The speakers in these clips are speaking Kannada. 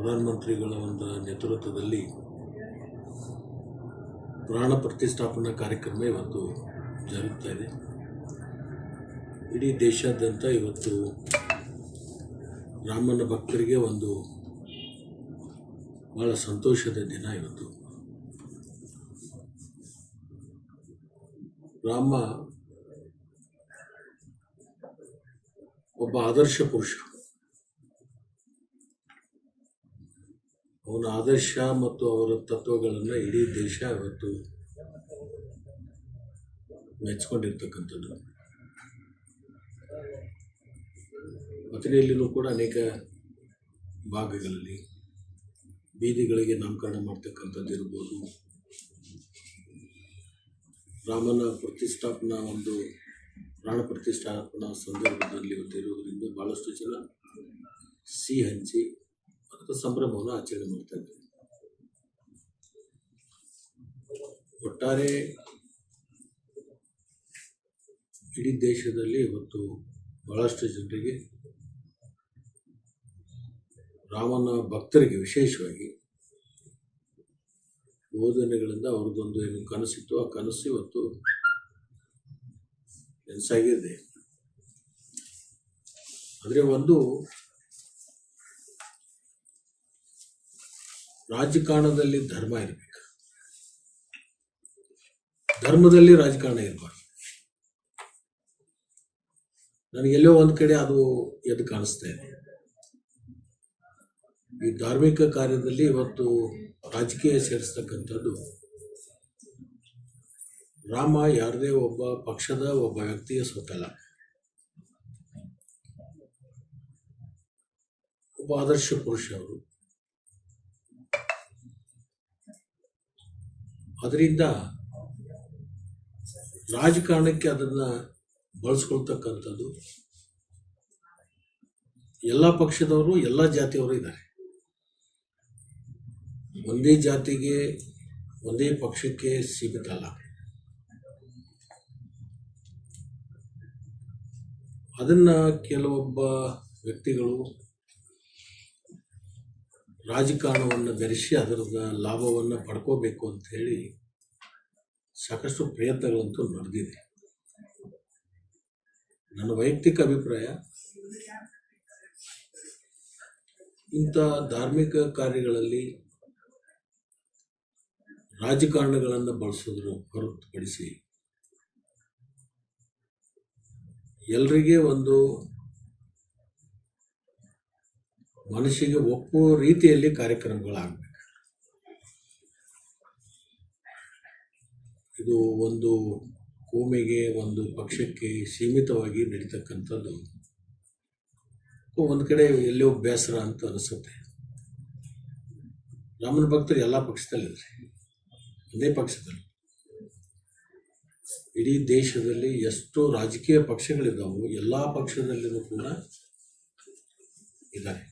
ಪ್ರಧಾನಮಂತ್ರಿಗಳ ಒಂದು ನೇತೃತ್ವದಲ್ಲಿ ಪ್ರಾಣ ಪ್ರತಿಷ್ಠಾಪನಾ ಕಾರ್ಯಕ್ರಮ ಇವತ್ತು ಜರುಗ್ತಾ ಇದೆ. ಇಡೀ ದೇಶಾದ್ಯಂತ ಇವತ್ತು ರಾಮನ ಭಕ್ತರಿಗೆ ಒಂದು ಭಾಳ ಸಂತೋಷದ ದಿನ. ಇವತ್ತು ರಾಮ ಒಬ್ಬ ಆದರ್ಶ ಪುರುಷ. ಅವನ ಆದರ್ಶ ಮತ್ತು ಅವರ ತತ್ವಗಳನ್ನು ಇಡೀ ದೇಶ ಇವತ್ತು ಮೆಚ್ಚಿಕೊಂಡಿರ್ತಕ್ಕಂಥದ್ದು. ಮಥುರೆಯಲ್ಲಿಯೂ ಕೂಡ ಅನೇಕ ಭಾಗಗಳಲ್ಲಿ ಬೀದಿಗಳಿಗೆ ನಾಮಕರಣ ಮಾಡ್ತಕ್ಕಂಥದ್ದು ಇರ್ಬೋದು. ರಾಮನ ಪ್ರತಿಷ್ಠಾಪನಾ ಒಂದು ಪ್ರಾಣ ಪ್ರತಿಷ್ಠಾಪನಾ ಸಂದರ್ಭದಲ್ಲಿ ಇವತ್ತಿರುವುದರಿಂದ ಭಾಳಷ್ಟು ಜನ ಸಿಹಿ ಹಂಚಿ ಮತ್ತು ಸಂಭ್ರಮವನ್ನು ಆಚರಣೆ ಮಾಡ್ತಾ ಇದ್ದಾರೆ. ಒಟ್ಟಾರೆ ಇಡೀ ದೇಶದಲ್ಲಿ ಇವತ್ತು ಬಹಳಷ್ಟು ಜನರಿಗೆ ರಾಮನ ಭಕ್ತರಿಗೆ ವಿಶೇಷವಾಗಿ ಬೋಧನೆಗಳಿಂದ ಅವ್ರದ್ದೊಂದು ಏನು ಕನಸಿತ್ತು, ಆ ಕನಸು ಇವತ್ತು ನನಸಾಗಿದೆ. ಆದರೆ ಒಂದು ರಾಜಕಾರಣದಲ್ಲಿ ಧರ್ಮ ಇರಬೇಕು, ಧರ್ಮದಲ್ಲಿ ರಾಜಕಾರಣ ಇರಬಾರ್ದು. ನನಗೆಲ್ಲೋ ಒಂದು ಕಡೆ ಅದು ಎದ್ದು ಕಾಣಿಸ್ತಾ ಇದೆ. ಈ ಧಾರ್ಮಿಕ ಕಾರ್ಯದಲ್ಲಿ ಇವತ್ತು ರಾಜಕೀಯ ಸೇರಿಸ್ತಕ್ಕಂಥದ್ದು. ರಾಮ ಯಾರದೇ ಒಬ್ಬ ಪಕ್ಷದ ಒಬ್ಬ ವ್ಯಕ್ತಿಯ ಸೊತ್ತಲ್ಲ, ಒಬ್ಬ ಆದರ್ಶ ಪುರುಷ ಅವರು. ಅದರಿಂದ ರಾಜಕಾರಣಕ್ಕೆ ಅದನ್ನು ಬಳಸ್ಕೊಳ್ತಕ್ಕಂಥದ್ದು ಎಲ್ಲ ಪಕ್ಷದವರು, ಎಲ್ಲ ಜಾತಿಯವರು ಇದ್ದಾರೆ. ಒಂದೇ ಜಾತಿಗೆ ಒಂದೇ ಪಕ್ಷಕ್ಕೆ ಸೀಮಿತ ಅಲ್ಲ. ಅದನ್ನು ಕೆಲವೊಬ್ಬ ವ್ಯಕ್ತಿಗಳು ರಾಜಕಾರಣವನ್ನು ಬೆರೆಸಿ ಅದರದ ಲಾಭವನ್ನು ಪಡ್ಕೋಬೇಕು ಅಂತ ಹೇಳಿ ಸಾಕಷ್ಟು ಪ್ರಯತ್ನಗಳಂತೂ ನಡೆದಿದೆ. ನನ್ನ ವೈಯಕ್ತಿಕ ಅಭಿಪ್ರಾಯ, ಇಂಥ ಧಾರ್ಮಿಕ ಕಾರ್ಯಗಳಲ್ಲಿ ರಾಜಕಾರಣಗಳನ್ನು ಬಳಸೋದ್ರ ಹೊರತುಪಡಿಸಿ ಎಲ್ರಿಗೆ ಒಂದು ಮನಸ್ಸಿಗೆ ಒಪ್ಪುವ ರೀತಿಯಲ್ಲಿ ಕಾರ್ಯಕ್ರಮಗಳಾಗಬೇಕು. ಇದು ಒಂದು ಕೋಮಿಗೆ, ಒಂದು ಪಕ್ಷಕ್ಕೆ ಸೀಮಿತವಾಗಿ ನಡೀತಕ್ಕಂಥದ್ದು ಒಂದು ಕಡೆ ಎಲ್ಲೋ ಬೇಸರ ಅಂತ ಅನಿಸುತ್ತೆ. ರಾಮನ ಭಕ್ತರು ಎಲ್ಲ ಪಕ್ಷದಲ್ಲಿದ್ದಾರೆ, ಒಂದೇ ಪಕ್ಷದಲ್ಲಿ. ಇಡೀ ದೇಶದಲ್ಲಿ ಎಷ್ಟು ರಾಜಕೀಯ ಪಕ್ಷಗಳಿದ್ದಾವೆ, ಎಲ್ಲ ಪಕ್ಷದಲ್ಲಿಯೂ ಕೂಡ ಇದ್ದಾರೆ.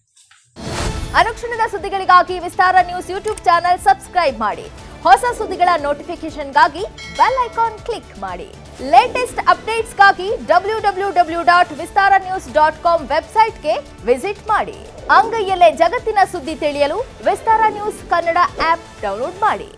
ಅನುಕ್ಷಣದ ಸುದ್ದಿಗಳಿಗಾಗಿ ವಿಸ್ತಾರ ನ್ಯೂಸ್ ಯೂಟ್ಯೂಬ್ ಚಾನೆಲ್ ಸಬ್ಸ್ಕ್ರೈಬ್ ಮಾಡಿ. ಹೊಸ ಸುದ್ದಿಗಳ ನೋಟಿಫಿಕೇಶನ್ಗಾಗಿ ಬೆಲ್ ಐಕಾನ್ ಕ್ಲಿಕ್ ಮಾಡಿ. ಲೇಟೆಸ್ಟ್ ಅಪ್ಡೇಟ್ಸ್ಗಾಗಿ www.vistaranews.com ವೆಬ್ಸೈಟ್ಗೆ ವಿಸಿಟ್ ಮಾಡಿ. ಅಂಗೈಯಲ್ಲೇ ಜಗತ್ತಿನ ಸುದ್ದಿ ತಿಳಿಯಲು ವಿಸ್ತಾರ ನ್ಯೂಸ್ ಕನ್ನಡ ಆಪ್ ಡೌನ್ಲೋಡ್ ಮಾಡಿ.